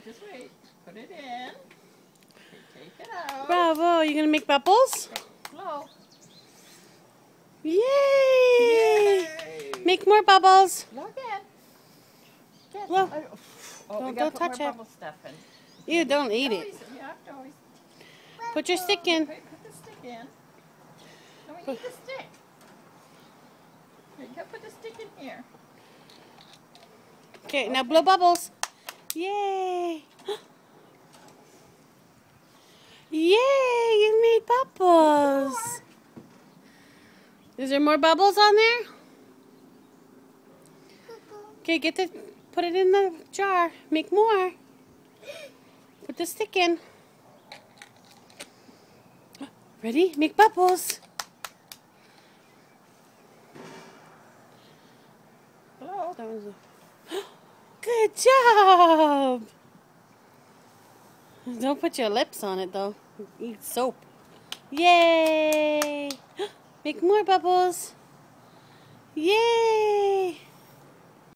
Just wait. Put it in. Okay, take it out. Bravo. You gonna make bubbles? Blow. Yay! Yay! Make more bubbles. Blow again. Again. Blow. Oh, we Don't gotta touch put more it. bubble stuff in. You don't eat it. You have to always Put your stick in. put the stick in. No, we need the stick. Here, you gotta put the stick in here. Okay, now blow bubbles. Yay! Yay! You made bubbles. Is there more bubbles on there? Okay, put it in the jar. Make more. Put the stick in. Ready? Make bubbles. Blow. That was good job. Don't put your lips on it though. Eat soap. Yay! Make more bubbles.